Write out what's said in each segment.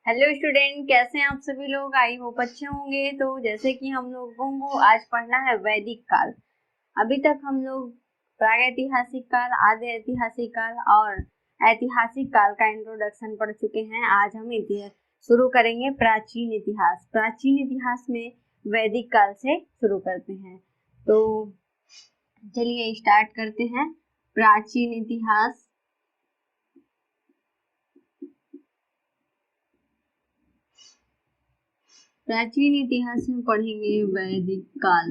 Hello student, कैसे हैं आप सभी लोग। आई होप अच्छे होंगे। तो जैसे कि हम लोगों को आज पढ़ना है वैदिक काल। अभी तक हम लोग प्रागैतिहासिक काल, आद्य ऐतिहासिक काल और ऐतिहासिक काल का इंट्रोडक्शन पढ़ चुके हैं। आज हम इतिहास शुरू करेंगे प्राचीन इतिहास। प्राचीन इतिहास में वैदिक काल से शुरू करते हैं। तो चलिए स्टार्ट करते हैं। प्राचीन इतिहास। प्राचीन इतिहास में पढ़ेंगे वैदिक काल।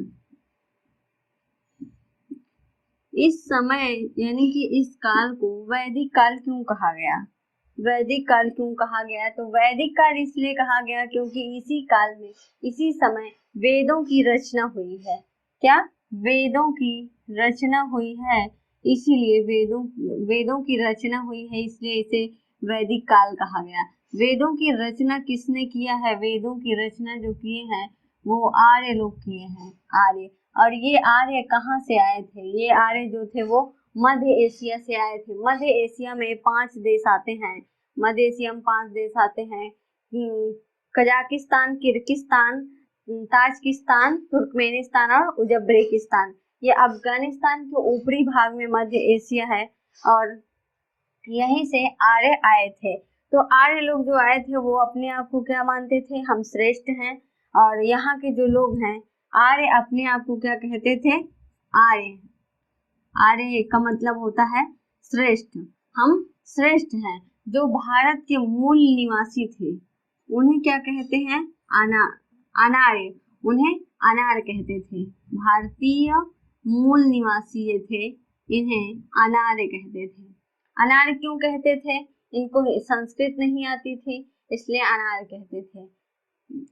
इस समय यानी कि इस काल को वैदिक काल क्यों कहा गया? वैदिक काल क्यों कहा गया? तो वैदिक काल इसलिए कहा गया क्योंकि इसी काल में, इसी समय वेदों की रचना हुई है। क्या? वेदों की रचना हुई है, इसीलिए वेदों की रचना हुई है, इसलिए इसे वैदिक काल कहा गया। वेदों की रचना किसने किया है? वेदों की रचना जो किए हैं वो आर्य लोग किए हैं। आर्य। और ये आर्य कहाँ से आए थे? ये आर्य जो थे वो मध्य एशिया से आए थे। मध्य एशिया में 5 देश आते हैं। मध्य एशिया में 5 देश आते हैं। कजाकिस्तान, किर्गिस्तान, ताजिकिस्तान, तुर्कमेनिस्तान और उज्बेकिस्तान। ये अफगानिस्तान के ऊपरी भाग में मध्य एशिया है और यहीं से आर्य आए थे। तो आर्य लोग जो आए थे वो अपने आप को क्या मानते थे? हम श्रेष्ठ हैं। और यहाँ के जो लोग हैं आर्य अपने आप को क्या कहते थे? आर्य। आर्य का मतलब होता है श्रेष्ठ। हम श्रेष्ठ हैं। जो भारत के मूल निवासी थे उन्हें क्या कहते हैं? अनार्य। उन्हें अनार्य कहते थे। भारतीय मूल निवासी ये थे, इन्हें अनार्य कहते थे। अनार्य क्यों कहते थे? इनको संस्कृत नहीं आती थी, इसलिए अनार्य कहते थे।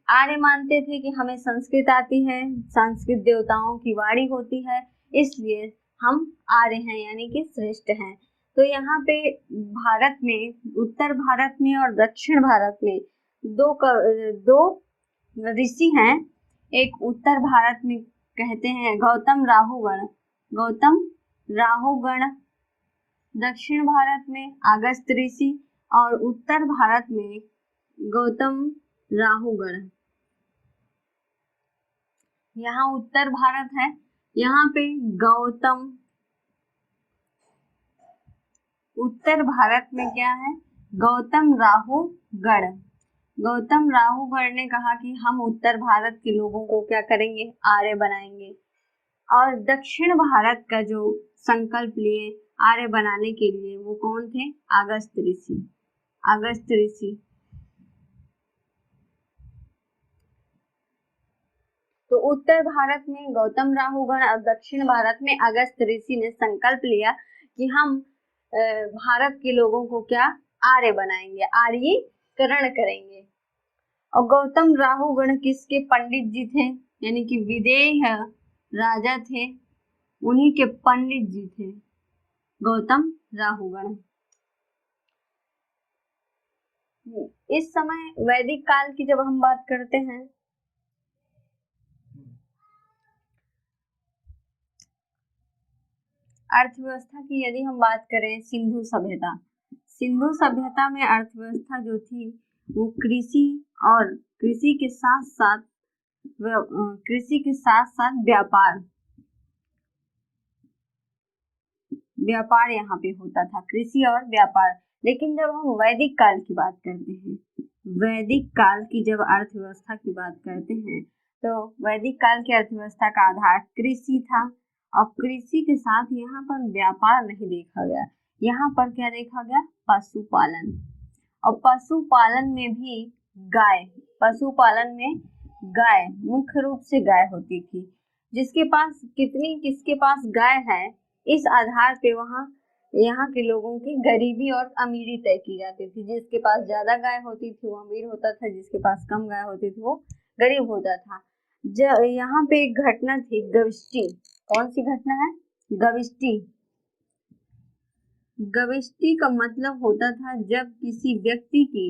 आर्य मानते थे कि हमें संस्कृत आती है, संस्कृत देवताओं की वाणी होती है, इसलिए हम आर्य हैं यानी कि श्रेष्ठ हैं। तो यहाँ पे भारत में, उत्तर भारत में और दक्षिण भारत में दो ऋषि हैं। एक उत्तर भारत में कहते हैं गौतम राहुगण। गौतम राहुगण। दक्षिण भारत में अगस्त ऋषि और उत्तर भारत में गौतम राहुगण। यहाँ उत्तर भारत है, यहाँ पे गौतम। उत्तर भारत में क्या है? गौतम राहुगण। गौतम राहुगण ने कहा कि हम उत्तर भारत के लोगों को क्या करेंगे? आर्य बनाएंगे। और दक्षिण भारत का जो संकल्प लिए आर्य बनाने के लिए वो कौन थे? अगस्त ऋषि। अगस्त ऋषि। तो उत्तर भारत में गौतम राहुगण और दक्षिण भारत में अगस्त ऋषि ने संकल्प लिया कि हम भारत के लोगों को क्या? आर्य बनाएंगे, आर्यीकरण करेंगे। और गौतम राहुगण किसके पंडित जी थे? यानी कि विदेह राजा थे, उन्हीं के पंडित जी थे गौतम राहुगण। इस समय वैदिक काल की जब हम बात करते हैं, अर्थव्यवस्था की यदि हम बात करें, सिंधु सभ्यता। सिंधु सभ्यता में अर्थव्यवस्था जो थी वो कृषि और कृषि के साथ साथ व्यापार यहाँ पे होता था, कृषि और व्यापार। लेकिन जब हम वैदिक काल की बात करते हैं, वैदिक काल की जब अर्थव्यवस्था की बात करते हैं तो वैदिक काल की अर्थव्यवस्था का आधार कृषि था। और कृषि के साथ यहाँ पर व्यापार नहीं देखा गया, यहाँ पर क्या देखा गया? पशुपालन। और पशुपालन में भी गाय। पशुपालन में गाय, मुख्य रूप से गाय होती थी। किसके पास गाय है, इस आधार पे वहाँ यहाँ के लोगों की गरीबी और अमीरी तय की जाती थी। जिसके पास ज्यादा गाय होती थी वो अमीर होता था, जिसके पास कम गाय होती थी वो गरीब होता था। यहाँ पे एक घटना थी, गविष्टि। कौन सी घटना है? गविष्टि। गविष्टि का मतलब होता था जब किसी व्यक्ति की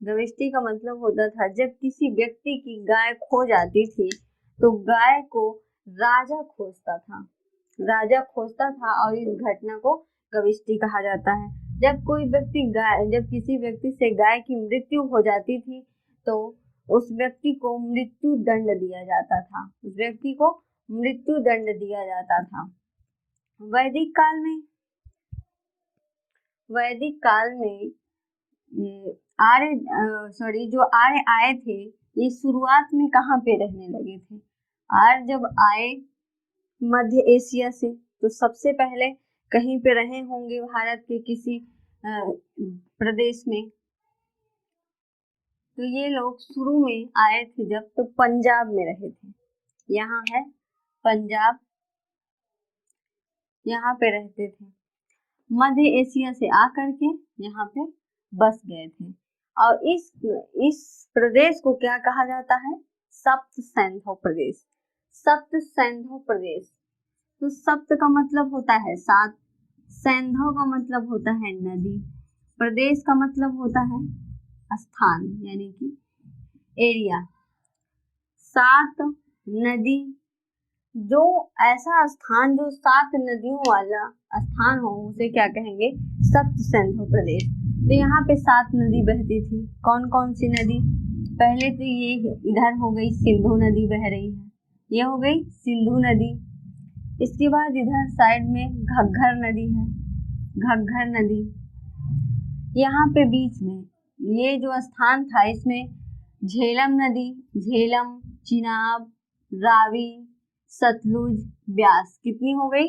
गविष्टि का मतलब होता था जब किसी व्यक्ति की गाय खो जाती थी तो गाय को राजा खोजता था। राजा खोजता था और इस घटना को गविष्टि कहा जाता है। जब किसी व्यक्ति से गाय की मृत्यु हो जाती थी तो उस व्यक्ति को मृत्यु दंड दिया जाता था, उस व्यक्ति को मृत्यु दंड दिया जाता था। वैदिक काल में जो आर्य आए थे ये शुरुआत में कहाँ पे रहने लगे थे? आर्य जब आए मध्य एशिया से तो सबसे पहले कहीं पे रहे होंगे भारत के किसी प्रदेश में। तो ये लोग शुरू में आए थे जब तो पंजाब में रहे थे, यहाँ है पंजाब, यहाँ पे रहते थे। मध्य एशिया से आकर के यहाँ पे बस गए थे और इस प्रदेश को क्या कहा जाता है? सप्त सैंधव प्रदेश। सप्त सैंधव प्रदेश, तो सप्त का मतलब होता है 7, सैंधव का मतलब होता है नदी, प्रदेश का मतलब होता है स्थान यानी कि एरिया। 7 नदी, जो ऐसा स्थान जो 7 नदियों वाला स्थान हो उसे क्या कहेंगे? सप्त सैंधव प्रदेश। तो यहाँ पे 7 नदी बहती थी। कौन कौन सी नदी? पहले तो ये इधर हो गई सिंधु नदी बह रही है, ये हो गई सिंधु नदी। इसके बाद इधर साइड में घग्घर नदी है, घग्घर नदी। यहाँ पे बीच में ये जो स्थान था इसमें झेलम नदी, झेलम, चिनाब, रावी, सतलुज, ब्यास, कितनी हो गई?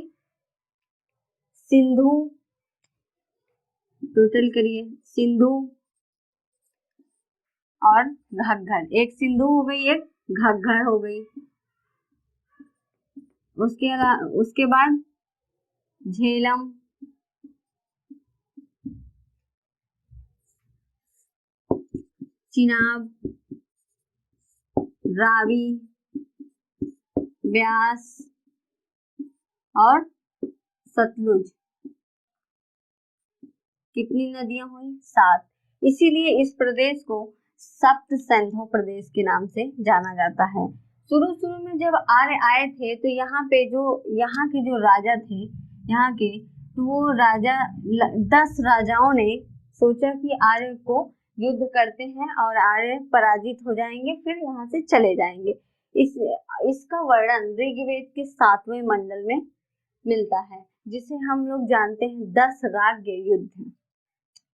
सिंधु, टोटल करिए, सिंधु और घग्घर। एक सिंधु हो गई, एक घग्घर हो गई। उसके बाद झेलम, चिनाब, रावी, ब्यास और सतलुज। कितनी नदियां हुई? 7। इसीलिए इस प्रदेश को सप्त सैंधव प्रदेश के नाम से जाना जाता है। शुरू में जब आर्य आए थे तो यहाँ के जो राजा थे यहाँ के, तो वो राजा 10 राजाओं ने सोचा कि आर्य को युद्ध करते हैं और आर्य पराजित हो जाएंगे, फिर यहाँ से चले जाएंगे। इसका वर्णन ऋग्वेद के 7वें मंडल में मिलता है, जिसे हम लोग जानते हैं 10 राग्य युद्ध।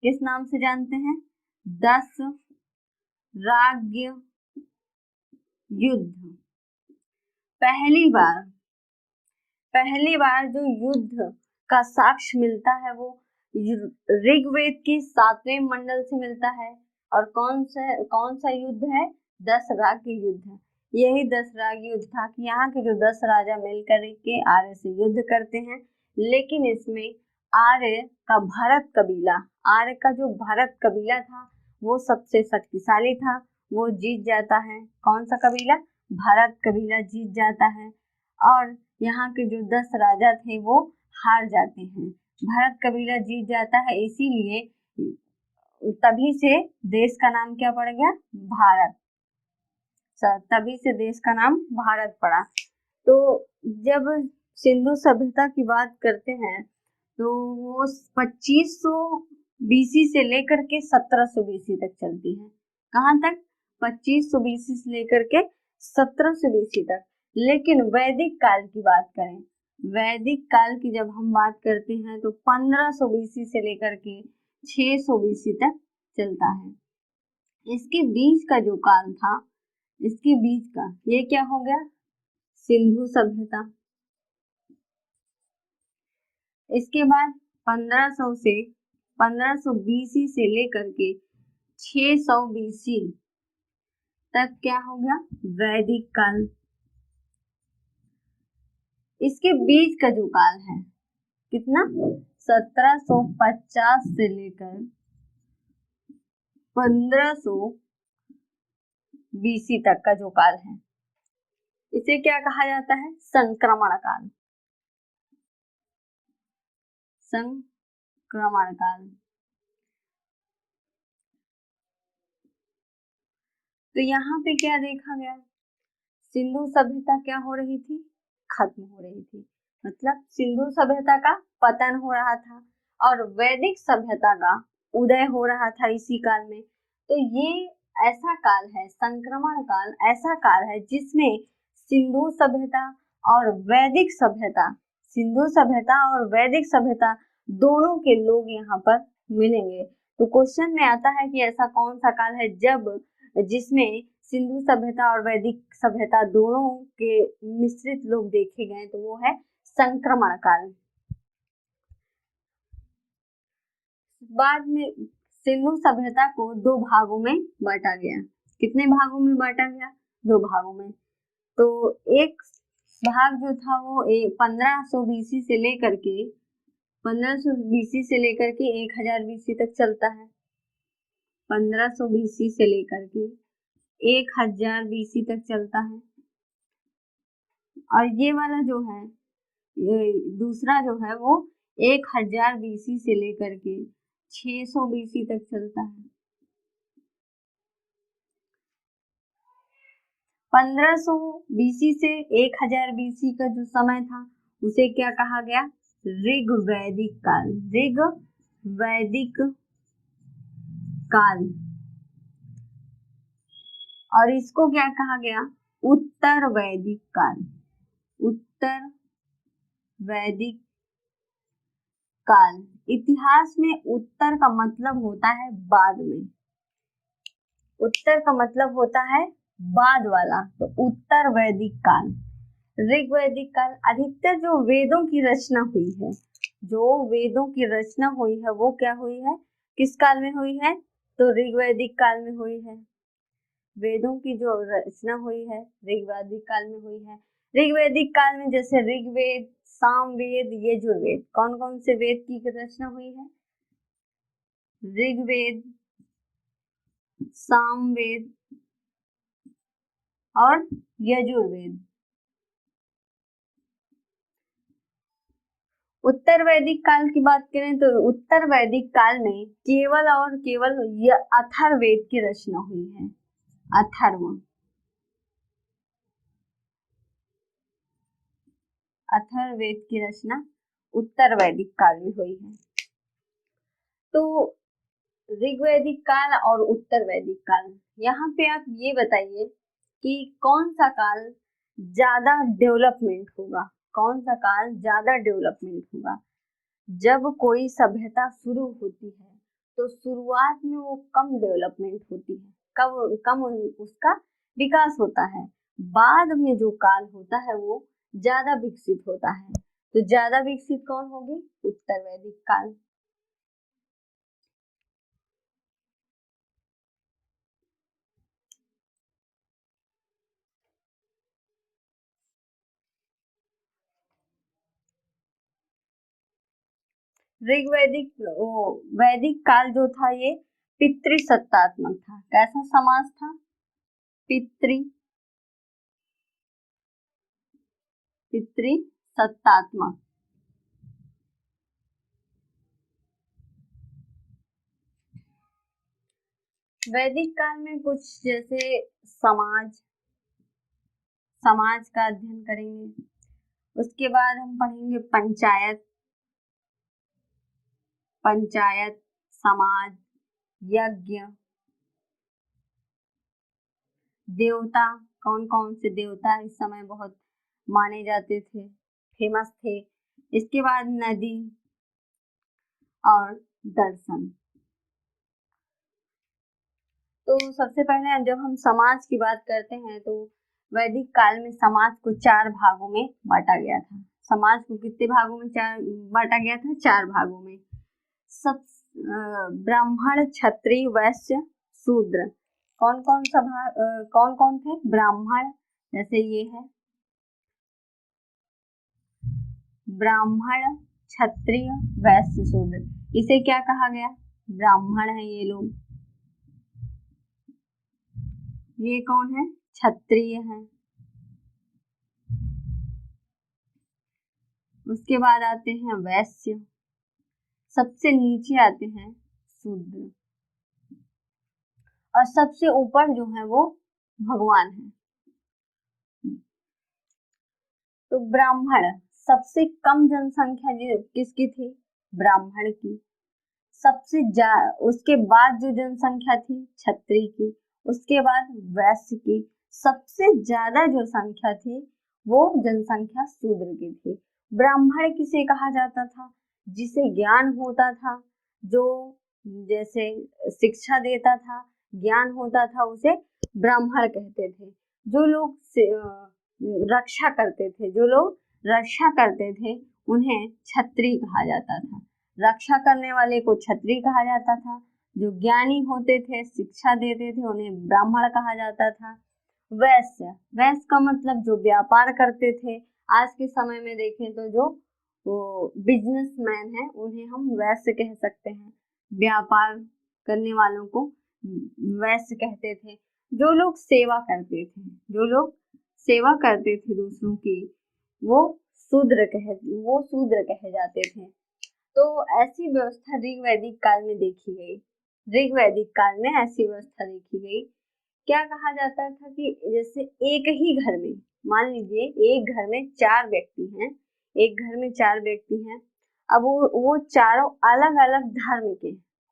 किस नाम से जानते हैं? 10 राग्य युद्ध। पहली बार जो युद्ध का साक्ष्य मिलता है वो ऋग्वेद के 7वें मंडल से मिलता है। और कौन सा युद्ध है? 10 राग्य युद्ध। यही 10 राग्य युद्ध था कि यहाँ के जो 10 राजा मिलकर के आर्य से युद्ध करते हैं, लेकिन इसमें आर्य का जो भरत कबीला था वो सबसे शक्तिशाली था, वो जीत जाता है। कौन सा कबीला? भरत कबीला जीत जाता है और यहाँ के जो 10 राजा थे वो हार जाते हैं। भरत कबीला जीत जाता है, इसीलिए तभी से देश का नाम क्या पड़ गया? भारत। तभी से देश का नाम भारत पड़ा। तो जब सिंधु सभ्यता की बात करते हैं तो वो 2500 बीसी से लेकर के 1700 बीसी तक चलती है। कहाँ तक? 2500 बीसी से लेकर के 1700 बीसी तक। लेकिन वैदिक काल की बात करें, वैदिक काल की जब हम बात करते हैं तो 1500 बीसी से लेकर के 600 बीसी तक चलता है। इसके बीच का जो काल था, इसके बीच का ये क्या हो गया? सिंधु सभ्यता। इसके बाद 1500 बीसी से लेकर के 600 बीसी तक क्या हो गया? वैदिक काल। इसके बीच का जो काल है कितना? 1750 से लेकर 1500 बीसी तक का जो काल है इसे क्या कहा जाता है? संक्रमण काल। संक्रमण काल। तो यहाँ पे क्या देखा गया? सिंधु सभ्यता क्या हो रही थी? खत्म हो रही थी। मतलब सिंधु सभ्यता का पतन हो रहा था और वैदिक सभ्यता का उदय हो रहा था इसी काल में। तो ये ऐसा काल है, संक्रमण काल ऐसा काल है जिसमें सिंधु सभ्यता और वैदिक सभ्यता, सिंधु सभ्यता और वैदिक सभ्यता दोनों के लोग यहाँ पर मिलेंगे। तो क्वेश्चन में आता है कि ऐसा कौन सा काल है जब जिसमें सिंधु सभ्यता और वैदिक सभ्यता दोनों के मिश्रित लोग देखे गए, तो वो है संक्रमण काल। बाद में सिंधु सभ्यता को दो भागों में बांटा गया। कितने भागों में बांटा गया? दो भागों में। तो एक भाग जो था वो 1500 बीसी से लेकर के 1500 बीसी से लेकर के 1000 बीसी तक चलता है। 1500 बीसी से लेकर के 1000 बीसी तक चलता है। और ये वाला जो है, ये दूसरा जो है वो 1000 बीसी से लेकर के 600 बीसी तक चलता है। 1500 बीसी से 1000 बीसी का जो समय था उसे क्या कहा गया? ऋग्वैदिक काल। ऋग्वैदिक काल। और इसको क्या कहा गया? उत्तर वैदिक काल। उत्तर वैदिक काल। इतिहास में उत्तर का मतलब होता है बाद में। उत्तर का मतलब होता है बाद वाला, तो उत्तर वैदिक काल। ऋग्वैदिक काल, अधिकतर जो वेदों की रचना हुई है, जो वेदों की रचना हुई है वो क्या हुई है, किस काल में हुई है? तो ऋग्वैदिक काल में हुई है। वेदों की जो रचना हुई है ऋग्वैदिक काल में हुई है। ऋग्वैदिक काल में जैसे ऋग्वेद, सामवेद, यजुर्वेद, कौन कौन से वेद की रचना हुई है? ऋग्वेद, सामवेद और यजुर्वेद। उत्तर वैदिक काल की बात करें तो उत्तर वैदिक काल में केवल और केवल अथर्ववेद की रचना हुई है। अथर्ववेद की रचना उत्तर वैदिक काल में हुई है। तो ऋग्वैदिक काल और उत्तर वैदिक काल, यहाँ पे आप ये बताइए कि कौन सा काल ज्यादा डेवलपमेंट होगा? कौन सा काल ज्यादा डेवलपमेंट होगा? जब कोई सभ्यता शुरू होती है तो शुरुआत में वो कम डेवलपमेंट होती है, कम उसका विकास होता है। बाद में जो काल होता है वो ज्यादा विकसित होता है। तो ज्यादा विकसित कौन होगी? उत्तर वैदिक काल। वैदिक काल जो था ये पितृसत्तात्मक था। कैसा समाज था? पितृसत्तात्मक। वैदिक काल में कुछ जैसे समाज का अध्ययन करेंगे। उसके बाद हम पढ़ेंगे पंचायत, समाज, यज्ञ, देवता, कौन कौन से देवता इस समय बहुत माने जाते थे, फेमस थे। इसके बाद नदी और दर्शन। तो सबसे पहले जब हम समाज की बात करते हैं तो वैदिक काल में समाज को 4 भागों में बांटा गया था। समाज को कितने भागों में बांटा गया था? 4 भागों में। सब ब्राह्मण, क्षत्रिय, वैश्य, शूद्र। कौन कौन थे? ब्राह्मण, जैसे ये है ब्राह्मण, क्षत्रिय, वैश्य, शूद्र। इसे क्या कहा गया? ब्राह्मण है ये लोग। ये कौन है? क्षत्रिय है। उसके बाद आते हैं वैश्य, सबसे नीचे आते हैं शूद्र, और सबसे ऊपर जो है वो भगवान है। तो ब्राह्मण, सबसे कम जनसंख्या किसकी थी? ब्राह्मण की। उसके बाद जो जनसंख्या थी क्षत्रिय की, उसके बाद वैश्य की, सबसे ज्यादा जो संख्या थी वो जनसंख्या शूद्र की थी। ब्राह्मण किसे कहा जाता था? जिसे ज्ञान होता था, जो जैसे शिक्षा देता था, ज्ञान होता था, उसे ब्राह्मण कहते थे। जो लोग रक्षा करते थे, जो लोग रक्षा करते थे, उन्हें क्षत्रिय कहा जाता था। रक्षा करने वाले को क्षत्रिय कहा जाता था। जो ज्ञानी होते थे, शिक्षा देते थे, उन्हें ब्राह्मण कहा जाता था। वैश्य, वैश्य का मतलब जो व्यापार करते थे। आज के समय में देखें तो जो वो बिजनेसमैन है, उन्हें हम वैश्य कह सकते हैं। व्यापार करने वालों को वैश्य कहते थे। जो लोग सेवा करते थे, जो लोग सेवा करते थे दूसरों की, वो शूद्र कहे जाते थे। तो ऐसी व्यवस्था ऋग्वैदिक काल में देखी गई। ऋग्वैदिक काल में ऐसी व्यवस्था देखी गई। क्या कहा जाता था कि जैसे एक ही घर में, मान लीजिए एक घर में 4 व्यक्ति हैं, एक घर में 4 व्यक्ति हैं। अब वो चारों अलग अलग धर्म के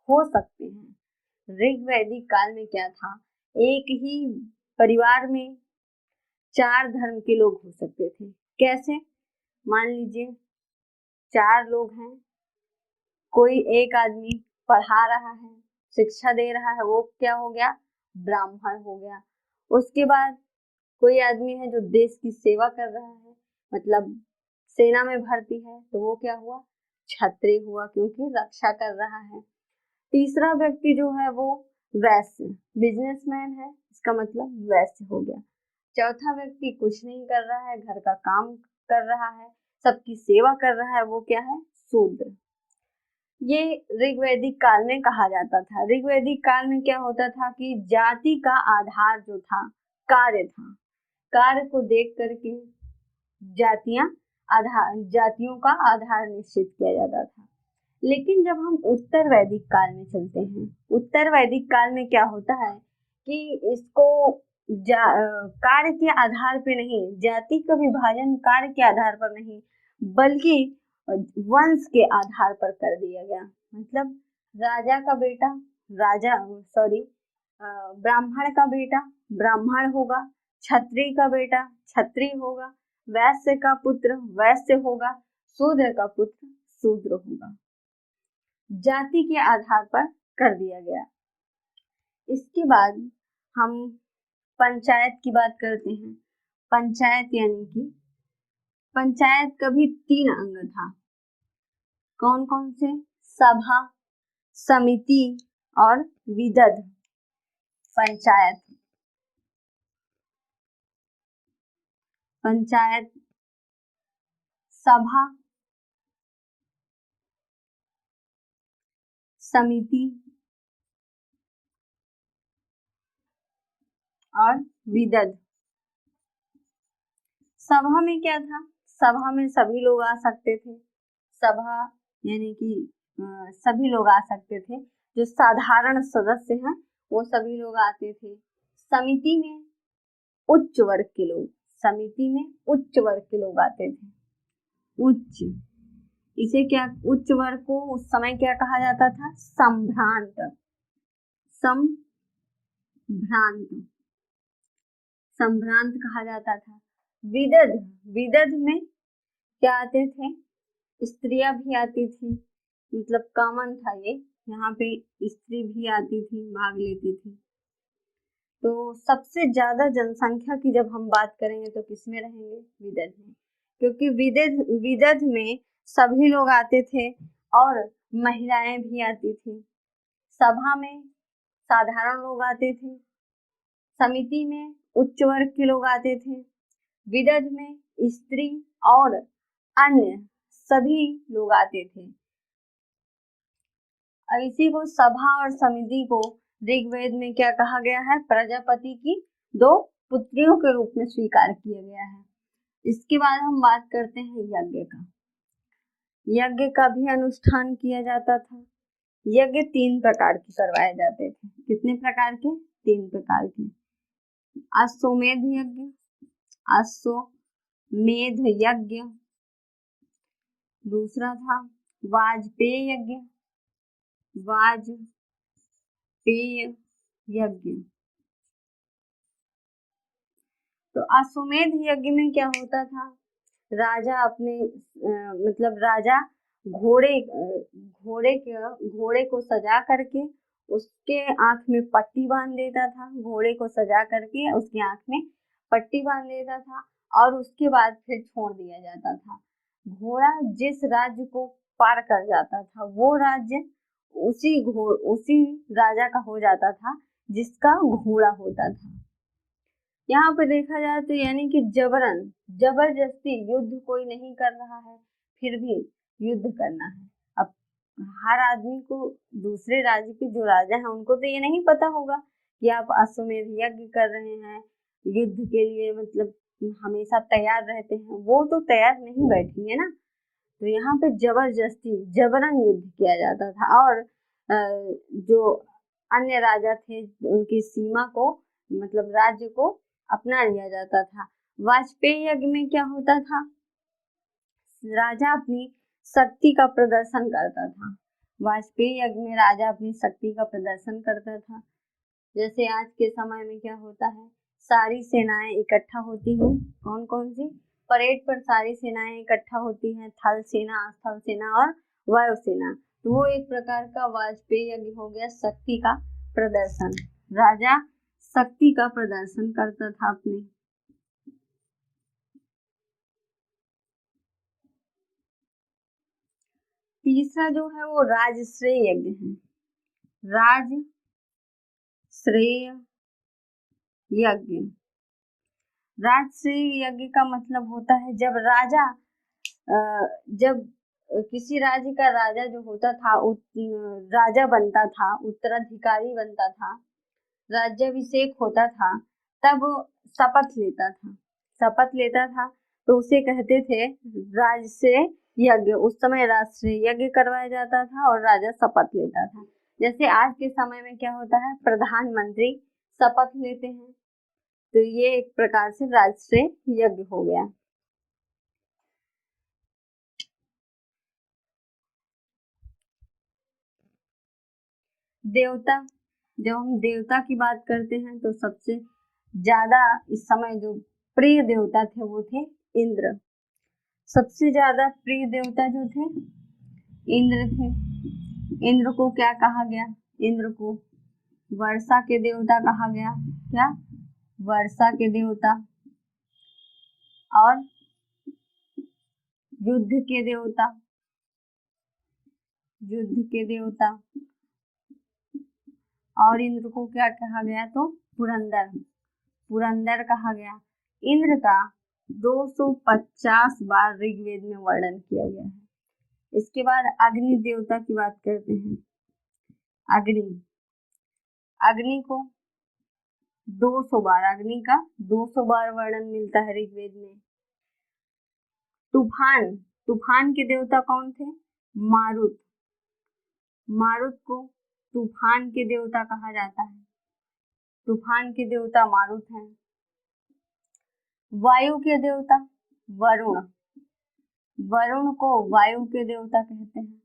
हो सकते हैं। ऋग्वैदिक काल में क्या था, एक ही परिवार में 4 धर्म के लोग हो सकते थे। कैसे? मान लीजिए 4 लोग हैं, कोई एक आदमी पढ़ा रहा है, शिक्षा दे रहा है, वो क्या हो गया? ब्राह्मण हो गया। उसके बाद कोई आदमी है जो देश की सेवा कर रहा है, मतलब सेना में भर्ती है, तो वो क्या हुआ? क्षत्रिय हुआ, क्योंकि रक्षा कर रहा है। तीसरा व्यक्ति जो है वो वैश्य, बिजनेसमैन है, इसका मतलब वैश्य हो गया। चौथा व्यक्ति कुछ नहीं कर रहा है, घर का काम कर रहा है, सबकी सेवा कर रहा है, वो क्या है? शूद्र। ये ऋग्वैदिक काल में कहा जाता था। ऋग्वैदिक काल में क्या होता था कि जाति का आधार जो था, कार्य था। कार्य को देख करके जातियों का आधार निश्चित किया जाता था। लेकिन जब हम उत्तर वैदिक काल में चलते हैं, उत्तर वैदिक काल में क्या होता है कि इसको कार्य के आधार पे नहीं, जाति का विभाजन कार्य के आधार पर नहीं, बल्कि वंश के आधार पर कर दिया गया। मतलब राजा का बेटा ब्राह्मण का बेटा ब्राह्मण होगा, क्षत्रिय का बेटा क्षत्रिय होगा, वैश्य का पुत्र वैश्य होगा, शूद्र का पुत्र शूद्र होगा। जाति के आधार पर कर दिया गया। इसके बाद हम पंचायत की बात करते हैं। पंचायत यानी कि पंचायत का भी 3 अंग था। कौन कौन से? सभा, समिति और विदध। पंचायत, सभा, समिति और विदध। सभा में क्या था? सभा में सभी लोग आ सकते थे। सभा यानी कि सभी लोग आ सकते थे। जो साधारण सदस्य हैं वो सभी लोग आते थे। समिति में उच्च वर्ग के लोग, समिति में उच्च वर्ग के लोग आते थे। उच्च, इसे क्या, उच्च वर्ग को उस समय क्या कहा जाता था? संभ्रांत। संभ्रांत कहा जाता था। विदध, विदध में क्या आते थे? स्त्रियां भी आती थी, मतलब कॉमन था ये, यहाँ पे स्त्री भी आती थी, भाग लेती थी। तो सबसे ज्यादा जनसंख्या की जब हम बात करेंगे तो किसमें रहेंगे? विदध में, क्योंकि विदध में सभी लोग आते थे और महिलाएं भी आती थी। सभा में साधारण लोग आते थे, समिति में उच्च वर्ग के लोग आते थे, विदध में स्त्री और अन्य सभी लोग आते थे। इसी को सभा और समिति को ऋग्वेद में क्या कहा गया है? प्रजापति की 2 पुत्रियों के रूप में स्वीकार किया गया है। इसके बाद हम बात करते हैं यज्ञ का। यज्ञ का भी अनुष्ठान किया जाता था। यज्ञ 3 प्रकार के करवाए जाते थे। कितने प्रकार के? 3 प्रकार के। अश्वमेध यज्ञ, अश्वमेध यज्ञ, दूसरा था वाजपेय यज्ञ, वाजपेय यज्ञ। तो अश्वमेध यज्ञ में क्या होता था, राजा अपने मतलब राजा घोड़े को सजा करके उसके आंख में पट्टी बांध देता था, घोड़े को सजा करके उसकी आंख में पट्टी बांध देता था और उसके बाद फिर छोड़ दिया जाता था। घोड़ा जिस राज्य को पार कर जाता था वो राज्य उसी राजा का हो जाता था जिसका घोड़ा होता था। यहाँ पे देखा जाए तो यानी कि जबरदस्ती युद्ध कोई नहीं कर रहा है, फिर भी युद्ध करना है। अब हर आदमी को दूसरे राज्य के जो राजा हैं उनको तो ये नहीं पता होगा कि आप अश्वमेध यज्ञ कर रहे हैं, युद्ध के लिए मतलब हमेशा तैयार रहते हैं, वो तो तैयार नहीं बैठेंगे ना। तो यहाँ पे जबरन युद्ध किया जाता था और जो अन्य राजा थे उनकी सीमा को मतलब राज्य को अपना लिया जाता था। वाजपेयी यज्ञ में क्या होता था, राजा अपनी शक्ति का प्रदर्शन करता था। वाजपेयी यज्ञ में राजा अपनी शक्ति का प्रदर्शन करता था। जैसे आज के समय में क्या होता है, सारी सेनाएं इकट्ठा होती हैं। कौन कौन सी? परेड पर सारी सेनाएं इकट्ठा होती हैं, थल सेना, स्थल सेना और वायुसेना। तो वो एक प्रकार का वाजपेयी यज्ञ हो गया, शक्ति का प्रदर्शन। राजा शक्ति का प्रदर्शन करता था अपने। तीसरा जो है वो राजश्रेय यज्ञ है। राजश्रेय यज्ञ, राजश्रेय यज्ञ का मतलब होता है जब किसी राज्य का राजा जो होता था राजा बनता था, उत्तराधिकारी बनता था, राज्याभिषेक होता था, तब शपथ लेता था तो उसे कहते थे राजश्रेय यज्ञ। उस समय राजश्रेय यज्ञ करवाया जाता था और राजा शपथ लेता था। जैसे आज के समय में क्या होता है, प्रधानमंत्री शपथ लेते हैं, तो ये एक प्रकार से राजश्रेय यज्ञ हो गया। देवता, जब हम देवता की बात करते हैं तो सबसे ज्यादा इस समय जो प्रिय देवता थे वो थे इंद्र। सबसे ज्यादा प्रिय देवता जो थे इंद्र थे। इंद्र को क्या कहा गया? इंद्र को वर्षा के देवता कहा गया। क्या? वर्षा के देवता और युद्ध के देवता, युद्ध के देवता। और इंद्र को क्या कहा गया? तो पुरंदर कहा गया। इंद्र का 250 बार ऋग्वेद में वर्णन किया गया है। इसके बाद अग्नि देवता की बात करते हैं। अग्नि को 200 बार, अग्नि का 200 बार वर्णन मिलता है ऋग्वेद में। तूफान के देवता कौन थे? मारुत को तूफान के देवता कहा जाता है। तूफान के देवता मारुत हैं। वायु के देवता वरुण को वायु के देवता कहते हैं।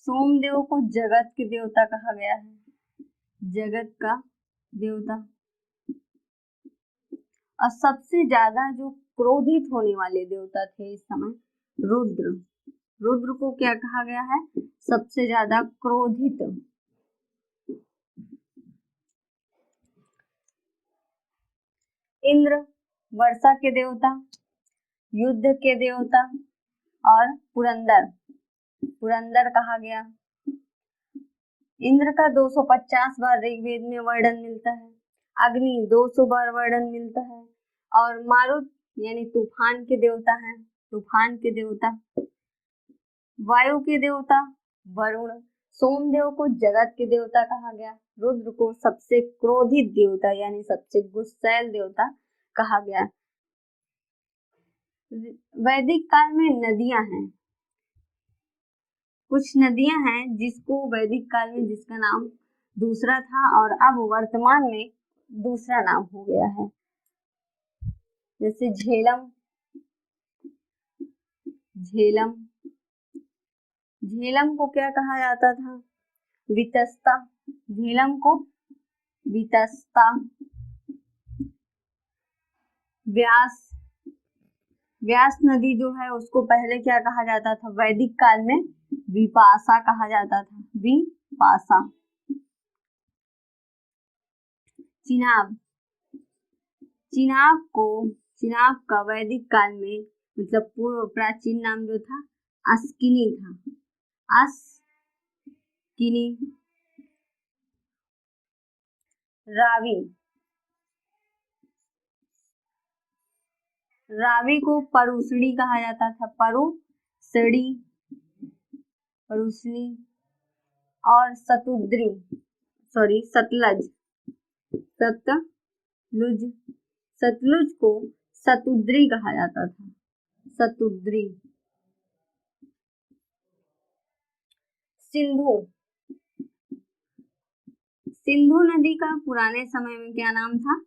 सोमदेव को जगत के देवता कहा गया है, जगत का देवता। और सबसे ज्यादा जो क्रोधित होने वाले देवता थे इस समय रुद्र को क्या कहा गया है? सबसे ज्यादा क्रोधित। इंद्र वर्षा के देवता, युद्ध के देवता और पुरंदर कहा गया। इंद्र का 250 बार ऋग्वेद में वर्णन मिलता है। अग्नि 200 बार वर्णन मिलता है और मारुत यानी तूफान के देवता हैं, तूफान के देवता। वायु के देवता वरुण। सोमदेव को जगत के देवता कहा गया। रुद्र को सबसे क्रोधित देवता यानी सबसे गुस्सैल देवता कहा गया। वैदिक काल में नदियां हैं, कुछ नदियां हैं जिसको वैदिक काल में जिसका नाम दूसरा था और अब वर्तमान में दूसरा नाम हो गया है। जैसे झेलम, झेलम, झेलम को क्या कहा जाता था? वितस्ता। झेलम को वितस्ता। व्यास, व्यास नदी जो है उसको पहले क्या कहा जाता था? वैदिक काल में विपाशा कहा जाता था, विपाशा। चिनाब, चिनाब का वैदिक काल में मतलब पूर्व प्राचीन नाम जो था अस्किनी था, अस्किनी। रावी, रावी को परुसड़ी कहा जाता था, परुसड़ी, परुसड़ी। और सतुद्री, सॉरी सतलज, सतलुज, सतलुज को सतुद्री कहा जाता था, सतुद्री। सिंधु, सिंधु नदी का पुराने समय में क्या नाम था?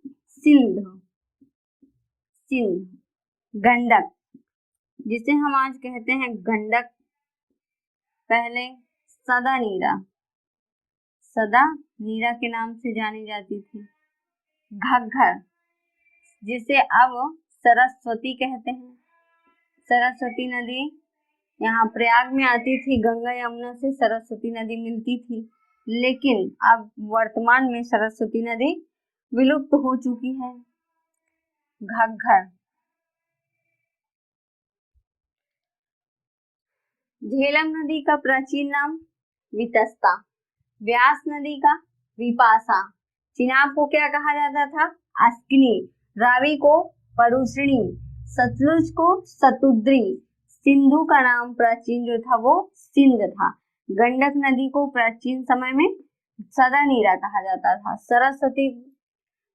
सिंध, सिंध। गंडक, जिसे हम आज कहते हैं गंडक, पहले सदा नीरा, सदा नीरा के नाम से जानी जाती थी। घग्गर, जिसे अब सरस्वती कहते हैं, सरस्वती नदी यहाँ प्रयाग में आती थी, गंगा यमुना से सरस्वती नदी मिलती थी, लेकिन अब वर्तमान में सरस्वती नदी विलुप्त हो चुकी है। घग्गर। झेलम नदी का प्राचीन नाम वितस्ता, व्यास नदी का विपाशा, चिनाब को क्या कहा जाता था? अस्किनी, रावी को परुसणी, सतलुज को सतुद्री, सिंधु का नाम प्राचीन जो था वो सिंध था, गंडक नदी को प्राचीन समय में सदा नीरा कहा जाता था, सरस्वती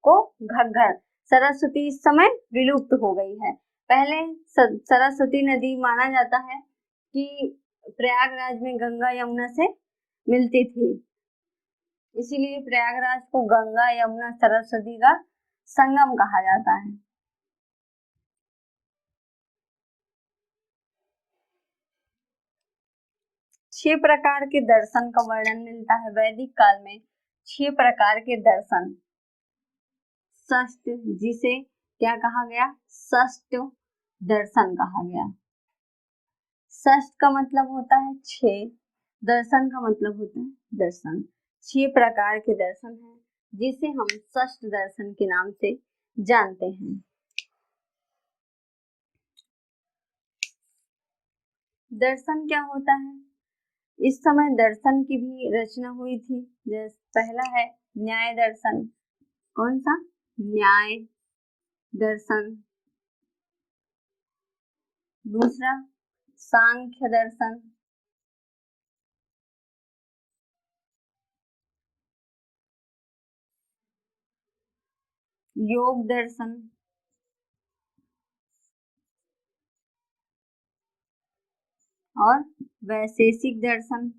को घग्गर। सरस्वती इस समय विलुप्त हो गई है। पहले सरस्वती नदी माना जाता है कि प्रयागराज में गंगा यमुना से मिलती थी, इसीलिए प्रयागराज को गंगा यमुना सरस्वती का संगम कहा जाता है। छह प्रकार के दर्शन का वर्णन मिलता है वैदिक काल में, 6 प्रकार के दर्शन। षष्ठ, जिसे क्या कहा गया? षष्ठ दर्शन कहा गया। षष्ठ का मतलब होता है 6, दर्शन का मतलब होता है दर्शन। 6 प्रकार के दर्शन हैं जिसे हम षष्ठ दर्शन के नाम से जानते हैं। दर्शन क्या होता है? इस समय दर्शन की भी रचना हुई थी। जैसे पहला है न्याय दर्शन। कौन सा? न्याय दर्शन। दूसरा सांख्य दर्शन। योग दर्शन। और वैशेषिक दर्शन।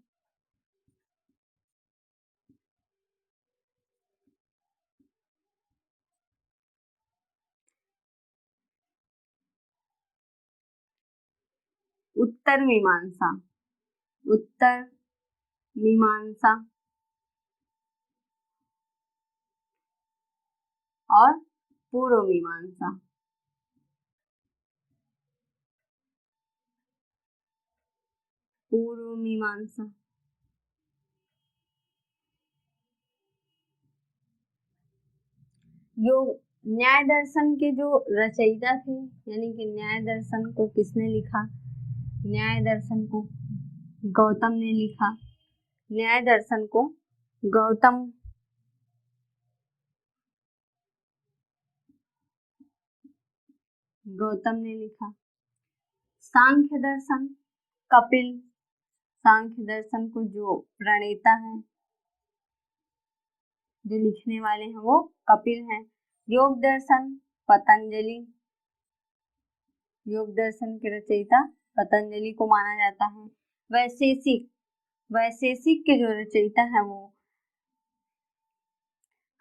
उत्तर मीमांसा, उत्तर मीमांसा और पूर्व मीमांसा। पूर्व मीमांसा। योग न्याय दर्शन के जो रचयिता थे, यानी कि न्याय दर्शन को किसने लिखा? न्याय दर्शन को गौतम ने लिखा। न्याय दर्शन को गौतम ने लिखा। सांख्य दर्शन कपिल, सांख्य दर्शन को जो प्रणेता है, जो लिखने वाले हैं वो कपिल हैं। योग दर्शन पतंजलि, योग दर्शन के रचयिता पतंजलि को माना जाता है। वैशेषिक, वैशेषिक के जो रचयिता है वो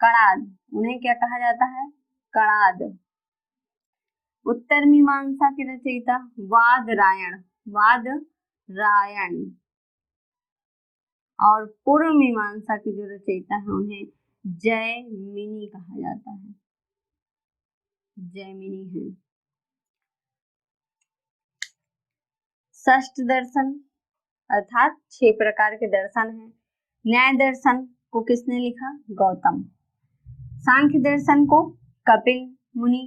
कणाद, उन्हें क्या कहा जाता है? कणाद। उत्तर मीमांसा के रचयिता वादरायण, वादरायण। और पूर्व मीमांसा के जो रचयिता है उन्हें जैमिनी कहा जाता है, जैमिनी है। षष्ठ दर्शन अर्थात 6 प्रकार के दर्शन हैं। न्याय दर्शन को किसने लिखा? गौतम। सांख्य दर्शन को कपिल मुनि,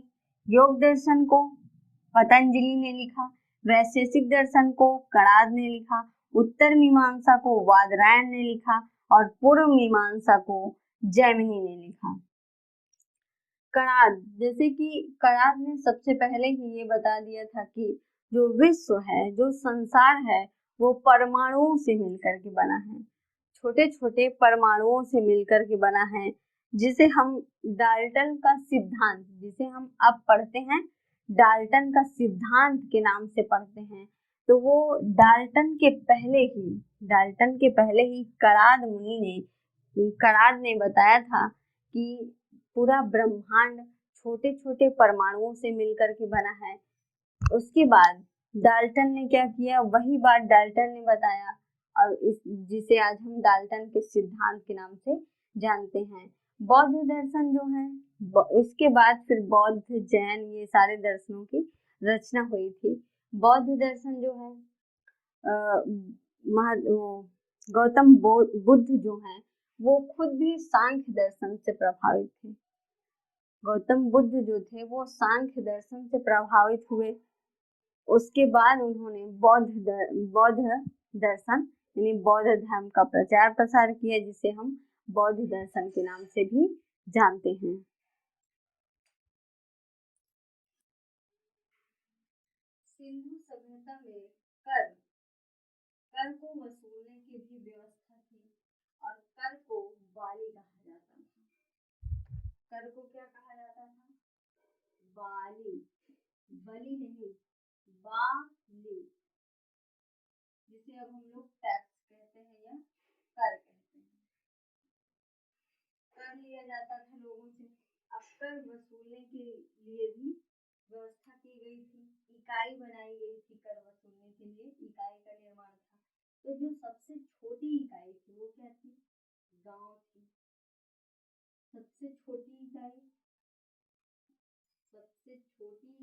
योग दर्शन को पतंजलि ने लिखा, वैशेषिक दर्शन को कणाद ने लिखा, उत्तर मीमांसा को वादरायण ने लिखा और पूर्व मीमांसा को जैमिनी ने लिखा। कणाद, जैसे कि कणाद ने सबसे पहले ही ये बता दिया था कि जो विश्व है, जो संसार है, वो परमाणुओं से मिलकर के बना है, छोटे छोटे परमाणुओं से मिलकर के बना है, जिसे हम डाल्टन का सिद्धांत, जिसे हम अब पढ़ते हैं डाल्टन का सिद्धांत के नाम से पढ़ते हैं। तो वो डाल्टन के पहले ही कणाद ने बताया था कि पूरा ब्रह्मांड छोटे छोटे परमाणुओं से मिलकर के बना है। उसके बाद डाल्टन ने क्या किया, वही बात डाल्टन ने बताया और जिसे आज हम डाल्टन के सिद्धांत के नाम से जानते हैं। बौद्ध दर्शन जो है, इसके बाद फिर बौद्ध, जैन, ये सारे दर्शनों की रचना हुई थी। बौद्ध दर्शन जो है गौतम बुद्ध जो है वो खुद भी सांख्य दर्शन से प्रभावित थे। गौतम बुद्ध जो थे वो सांख्य दर्शन से प्रभावित हुए। उसके बाद उन्होंने बौद्ध दर्शन यानी बौद्ध धर्म का प्रचार प्रसार किया, जिसे हम बौद्ध दर्शन के नाम से भी जानते हैं। सिंधु सभ्यता में कर को वसूलने की भी व्यवस्था थी और कर को बाली कहा जाता था। कर को क्या कहा जाता था? बाली, बली नहीं, बाली, जिसे अब हम लोग टैक्स कहते हैं या कर कहते हैं। कर लिया जाता था लोगों से। अब कर वसूलने के लिए भी व्यवस्था की गई थी, इकाई बनाई गई थी। कर वसूलने के लिए इकाई का निर्माण था। तो जो सबसे छोटी इकाई थी वो क्या थी? गांव थी। सबसे छोटी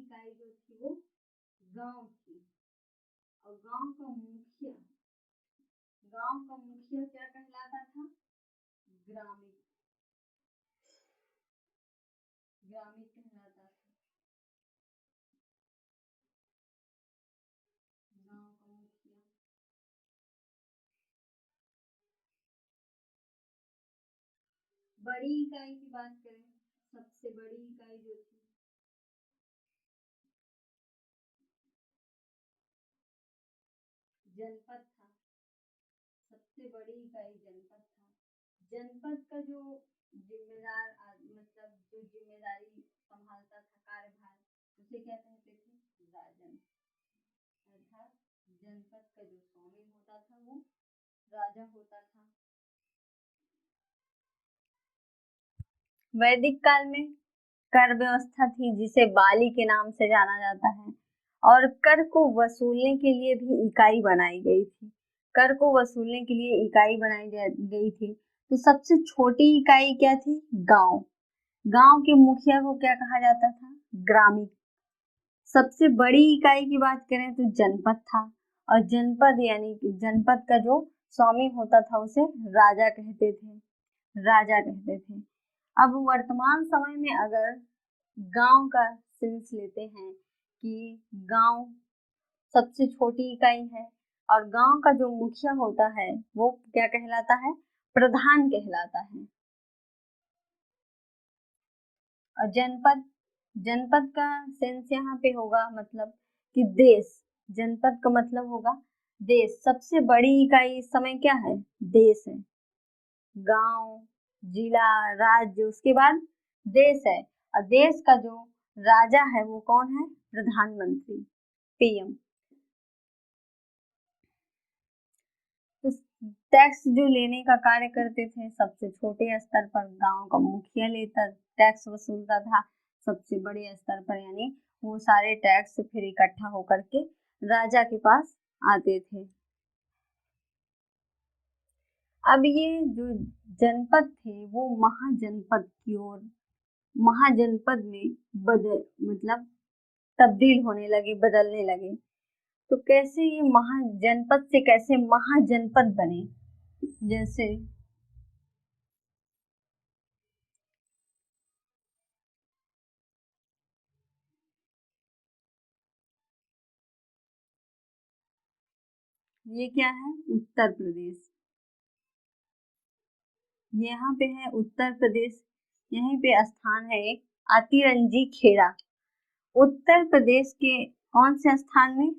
इकाई जो थी वो गांव थी। और गांव का मुखिया क्या कहलाता था? ग्रामीण कहलाता था। गांव का मुखिया। बड़ी इकाई की बात करें, सबसे बड़ी इकाई जो थी जनपद था। सबसे बड़ी इकाई जनपद था। जनपद का जो जिम्मेदार मतलब जो जिम्मेदारी संभालता था, कार्यभार, उसे क्या कहते थे? राजन। अर्थात जनपद का जो स्वामी होता था वो राजा होता था। वैदिक काल में कर व्यवस्था थी, जिसे बाली के नाम से जाना जाता है, और कर को वसूलने के लिए भी इकाई बनाई गई थी। कर को वसूलने के लिए इकाई बनाई गई थी। तो सबसे छोटी इकाई क्या थी? गांव। गांव के मुखिया को क्या कहा जाता था? ग्रामीण। सबसे बड़ी इकाई की बात करें तो जनपद था, और जनपद यानी कि जनपद का जो स्वामी होता था उसे राजा कहते थे। अब वर्तमान समय में अगर गांव का सेंस लेते हैं कि गांव सबसे छोटी इकाई है और गांव का जो मुखिया होता है वो क्या कहलाता है? प्रधान कहलाता है। और जनपद का सेंस यहाँ पे होगा मतलब कि देश। जनपद का मतलब होगा देश। सबसे बड़ी इकाई इस समय क्या है? देश है। गांव, जिला, राज्य, उसके बाद देश है। और देश का जो राजा है वो कौन है? प्रधानमंत्री, पीएम। तो टैक्स जो लेने का कार्य करते थे, सबसे छोटे स्तर पर गांव का मुखिया लेता टैक्स वसूलता था, सबसे बड़े स्तर पर यानी वो सारे टैक्स फिर इकट्ठा होकर के राजा के पास आते थे। अब ये जो जनपद थे वो महाजनपद की ओर, महाजनपद में बदल मतलब तब्दील होने लगे, बदलने लगे। तो कैसे ये महाजनपद से कैसे महाजनपद बने? जैसे ये क्या है, उत्तर प्रदेश, यहाँ पे है उत्तर प्रदेश, यहीं पे स्थान है एक अतिरंजी खेड़ा। उत्तर प्रदेश के कौन से स्थान में?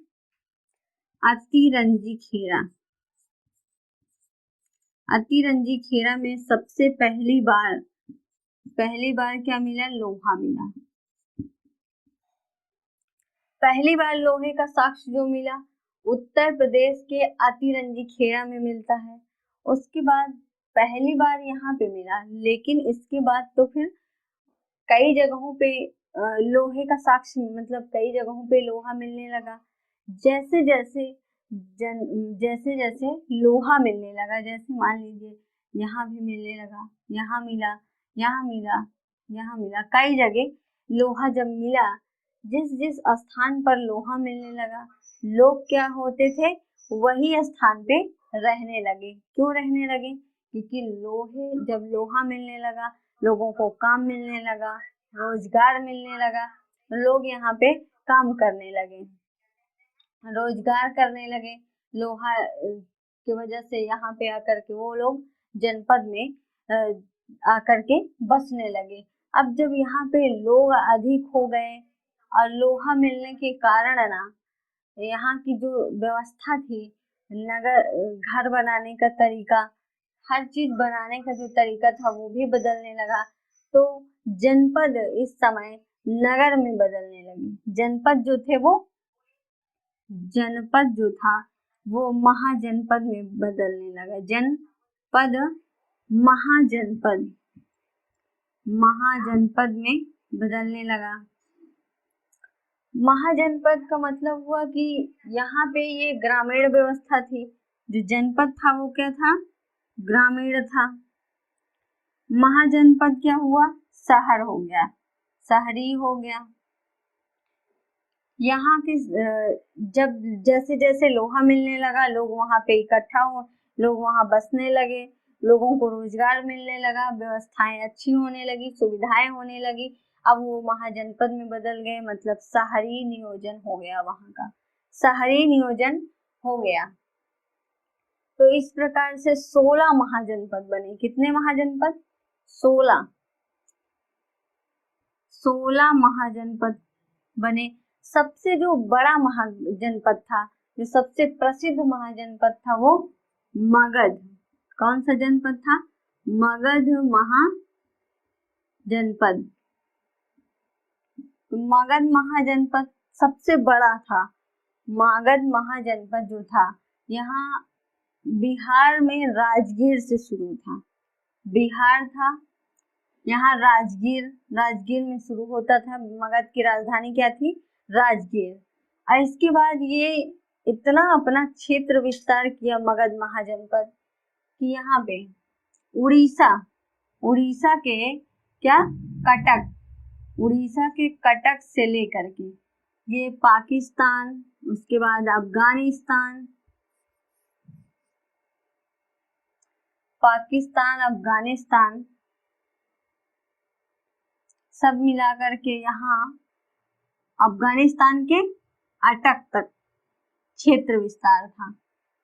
अतिरंजी खेड़ा। अतिरंजी खेड़ा में सबसे पहली बार क्या मिला? लोहा मिला। पहली बार लोहे का साक्ष्य जो मिला उत्तर प्रदेश के अतिरंजी खेड़ा में मिलता है। उसके बाद पहली बार यहाँ पे मिला, लेकिन इसके बाद तो फिर कई जगहों पे लोहे का साक्ष्य मतलब कई जगहों पे लोहा मिलने लगा। जैसे जैसे जैसे जैसे लोहा मिलने लगा, जैसे मान लीजिए यहाँ भी मिलने लगा, यहाँ मिला, यहाँ मिला, यहाँ मिला, कई जगह लोहा जब मिला, जिस जिस स्थान पर लोहा मिलने लगा, लोग क्या होते थे, वही स्थान पे रहने लगे। क्यों रहने लगे? क्योंकि जब लोहा मिलने लगा, लोगों को काम मिलने लगा, रोजगार मिलने लगा, लोग यहाँ पे काम करने लगे, रोजगार करने लगे। लोहा की वजह से यहाँ पे आकर के वो लोग जनपद में आकर के बसने लगे। अब जब यहाँ पे लोग अधिक हो गए और लोहा मिलने के कारण ना यहाँ की जो व्यवस्था थी, नगर घर बनाने का तरीका, हर चीज बनाने का जो तरीका था वो भी बदलने लगा। तो जनपद इस समय नगर में बदलने लगे। जनपद जो था वो महाजनपद में बदलने लगा। जनपद महाजनपद महाजनपद में बदलने लगा। महाजनपद का मतलब हुआ कि यहाँ पे ये ग्रामीण व्यवस्था थी, जो जनपद था वो क्या था? ग्रामीण था। महाजनपद क्या हुआ? शहर हो गया, शहरी हो गया। यहाँ के जब जैसे जैसे लोहा मिलने लगा, लोग वहां पे इकट्ठा हो, लोग वहां बसने लगे, लोगों को रोजगार मिलने लगा, व्यवस्थाएं अच्छी होने लगी, सुविधाएं होने लगी। अब वो महाजनपद में बदल गए, मतलब शहरी नियोजन हो गया, वहां का शहरी नियोजन हो गया। तो इस प्रकार से 16 महाजनपद बने। कितने महाजनपद? 16 महाजनपद बने। सबसे जो बड़ा महाजनपद था, जो सबसे प्रसिद्ध महाजनपद था, वो मगध। कौन सा जनपद था? मगध महाजनपद। मगध महाजनपद सबसे बड़ा था। मगध महाजनपद जो था, यहाँ बिहार में राजगीर से शुरू था। बिहार था, यहाँ राजगीर में शुरू होता था। मगध की राजधानी क्या थी? राजगीर। और इसके बाद ये इतना अपना क्षेत्र विस्तार किया मगध महाजनपद कि यहाँ पे उड़ीसा के क्या? उड़ीसा के कटक से लेकर के ये पाकिस्तान, उसके बाद अफगानिस्तान सब मिलाकर के यहाँ अफगानिस्तान के अटक तक क्षेत्र विस्तार था।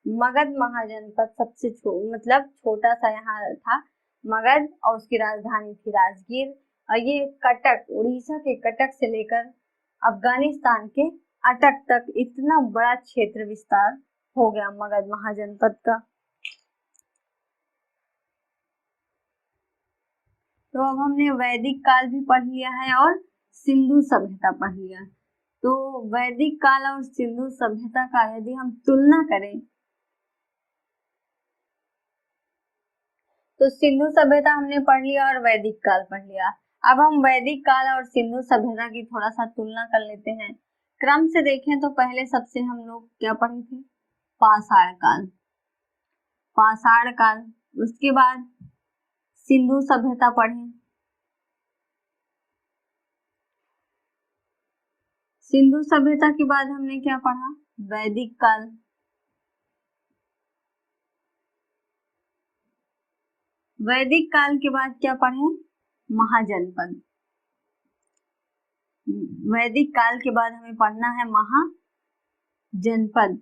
मगध महाजनपद सबसे मतलब छोटा सा यहाँ था मगध, और उसकी राजधानी थी राजगीर। और ये कटक, उड़ीसा के कटक से लेकर अफगानिस्तान के अटक तक इतना बड़ा क्षेत्र विस्तार हो गया मगध महाजनपद का। तो अब हमने वैदिक काल भी पढ़ लिया है और सिंधु सभ्यता पढ़ लिया। तो वैदिक काल और सिंधु सभ्यता का यदि हम तुलना करें तो सिंधु सभ्यता हमने पढ़ लिया और वैदिक काल पढ़ लिया। अब हम वैदिक काल और सिंधु सभ्यता की थोड़ा सा तुलना कर लेते हैं। क्रम से देखें तो पहले सबसे हम लोग क्या पढ़े थे, पाषाण काल, पाषाण काल, उसके बाद सिंधु सभ्यता पढ़े, सिंधु सभ्यता के बाद हमने क्या पढ़ा, वैदिक काल, वैदिक काल के बाद क्या पढ़े, महाजनपद, वैदिक काल के बाद हमें पढ़ना है महाजनपद।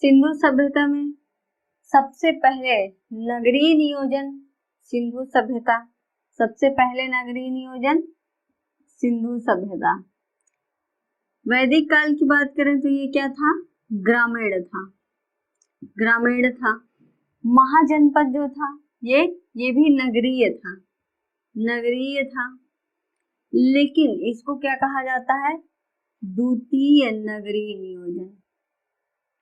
सिंधु सभ्यता में सबसे पहले नगरीय नियोजन, सिंधु सभ्यता, सबसे पहले नगरीय नियोजन सिंधु सभ्यता। वैदिक काल की बात करें तो ये क्या था, ग्रामीण था, ग्रामीण था। महाजनपद जो था ये भी नगरीय था, नगरीय था, लेकिन इसको क्या कहा जाता है, द्वितीय नगरीय नियोजन,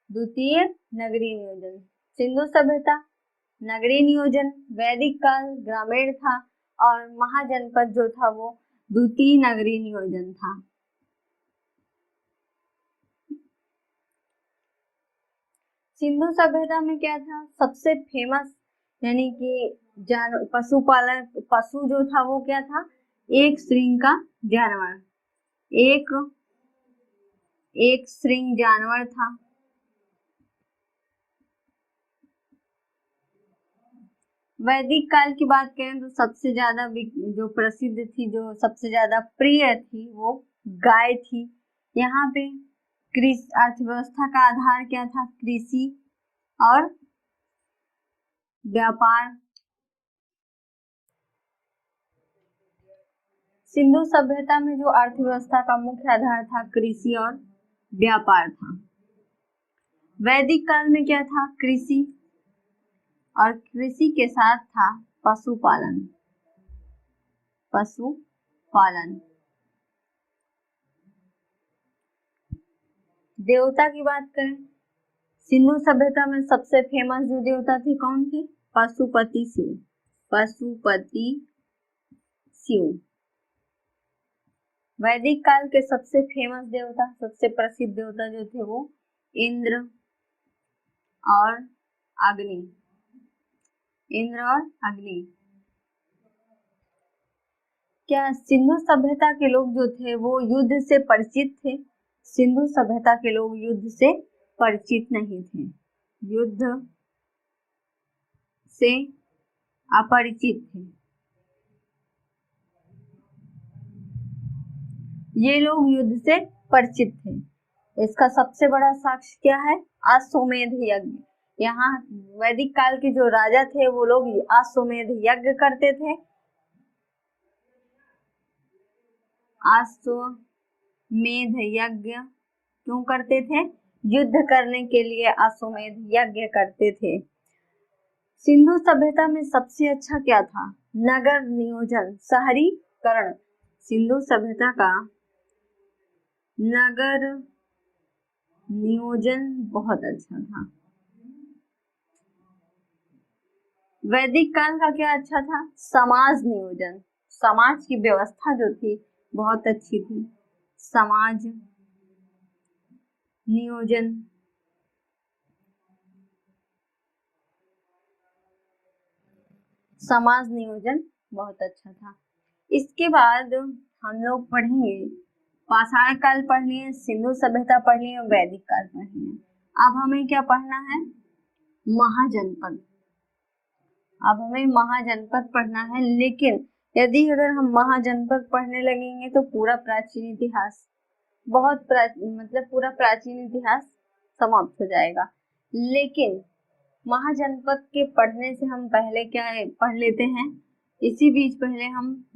द्वितीय नगरीय नियोजन। सिंधु सभ्यता नगरीय नियोजन, वैदिक काल ग्रामीण था और महाजनपद जो था वो द्वितीय नगरीय नियोजन था। सिंधु सभ्यता में क्या था, सबसे फेमस यानी कि पशुपालन, पशु जो था वो क्या था, एक श्रृंग का जानवर, एक श्रृंग जानवर था। वैदिक काल की बात करें तो सबसे ज्यादा जो प्रसिद्ध थी, जो सबसे ज्यादा प्रिय थी वो गाय थी। यहाँ पे कृषि अर्थव्यवस्था का आधार क्या था, कृषि और व्यापार। सिंधु सभ्यता में जो अर्थव्यवस्था का मुख्य आधार था कृषि और व्यापार था। वैदिक काल में क्या था, कृषि, और कृषि के साथ था पशुपालन, पशुपालन। देवता की बात करें, सिंधु सभ्यता में सबसे फेमस जो देवता थे कौन थे, पशुपति शिव, पशुपति शिव। वैदिक काल के सबसे फेमस देवता, सबसे प्रसिद्ध देवता जो थे वो इंद्र और अग्नि, इंद्र और अग्नि। क्या सिंधु सभ्यता के लोग जो थे वो युद्ध से परिचित थे, सिंधु सभ्यता के लोग युद्ध से परिचित नहीं थे, युद्ध से अपरिचित थे। ये लोग युद्ध से परिचित थे। इसका सबसे बड़ा साक्ष्य क्या है, अश्वमेध यज्ञ। यहाँ वैदिक काल के जो राजा थे वो लोग अश्वमेध यज्ञ करते थे। अश्वमेध यज्ञ क्यों करते थे, युद्ध करने के लिए अश्वमेध यज्ञ करते थे। सिंधु सभ्यता में सबसे अच्छा क्या था, नगर नियोजन, शहरीकरण। सिंधु सभ्यता का नगर नियोजन बहुत अच्छा था। वैदिक काल का क्या अच्छा था, समाज नियोजन, समाज की व्यवस्था जो थी बहुत अच्छी थी, समाज नियोजन। समाज नियोजन बहुत अच्छा था। इसके बाद हम लोग पढ़ेंगे, पाषाण काल पढ़ लिए, सिंधु सभ्यता पढ़ लिए, वैदिक काल पढ़ लिए। अब हमें क्या पढ़ना है, महाजनपद। अब हमें महाजनपद पढ़ना है, लेकिन यदि अगर हम महाजनपद पढ़ने लगेंगे तो पूरा प्राचीन इतिहास, मतलब पूरा प्राचीन इतिहास समाप्त हो जाएगा। लेकिन महाजनपद के पढ़ने से हम पहले क्या पढ़ लेते हैं, इसी बीच पहले हम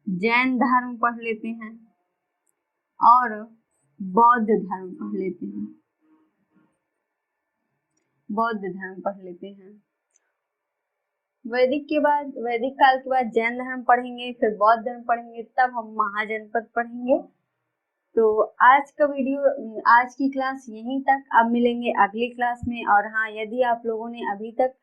जैन धर्म पढ़ लेते हैं और बौद्ध धर्म पढ़ लेते हैं, बौद्ध धर्म पढ़ लेते हैं। वैदिक काल के बाद जैन धर्म पढ़ेंगे, फिर बौद्ध धर्म पढ़ेंगे, तब हम महाजनपद पढ़ेंगे। तो आज की क्लास यहीं तक। अब मिलेंगे अगली क्लास में। और हाँ, यदि आप लोगों ने अभी तक